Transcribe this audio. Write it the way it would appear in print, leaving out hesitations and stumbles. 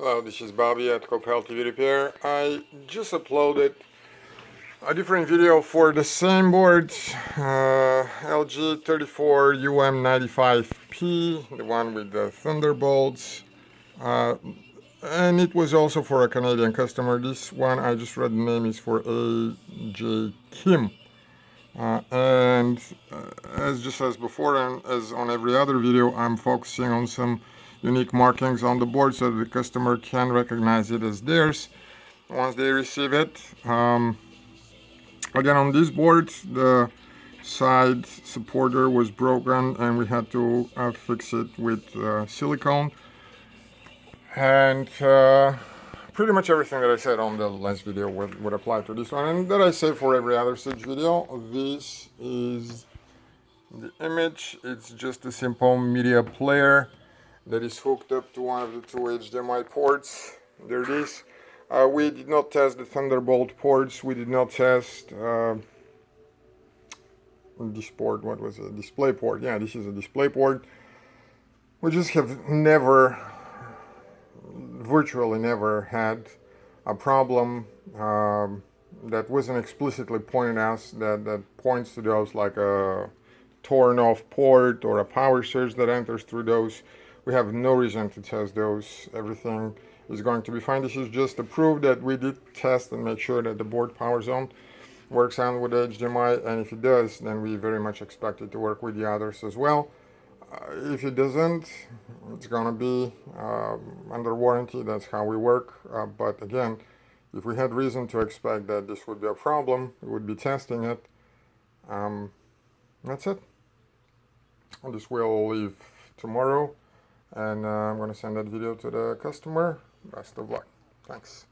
Hello, this is Bobby at Copel TV Repair. I just uploaded a different video for the same board, LG 34UM95-P, the one with the Thunderbolts, and it was also for a Canadian customer. This one, I just read the name, is for AJ Kim. As just as before and as on every other video, I'm focusing on some unique markings on the board so that the customer can recognize it as theirs once they receive it. Again, on this board, the side supporter was broken and we had to fix it with silicone. And pretty much everything that I said on the last video would apply to this one, and that I say for every other such video. This is the image. It's just a simple media player that is hooked up to one of the two HDMI ports. There it is. We did not test the Thunderbolt ports. We did not test this port. What was it? Display port. Yeah, this is a display port. We just have virtually never had a problem that wasn't explicitly pointed out, that points to those, like a torn off port or a power surge that enters through those. We have no reason to test those. Everything is going to be fine. This is just to prove that we did test and make sure that the board power zone works on with the HDMI, and if it does, then we very much expect it to work with the others as well. If it doesn't, it's gonna be under warranty. That's how we work. But again, if we had reason to expect that this would be a problem, we would be testing it. That's it. This will leave tomorrow, and I'm gonna send that video to the customer. Best of luck. Thanks.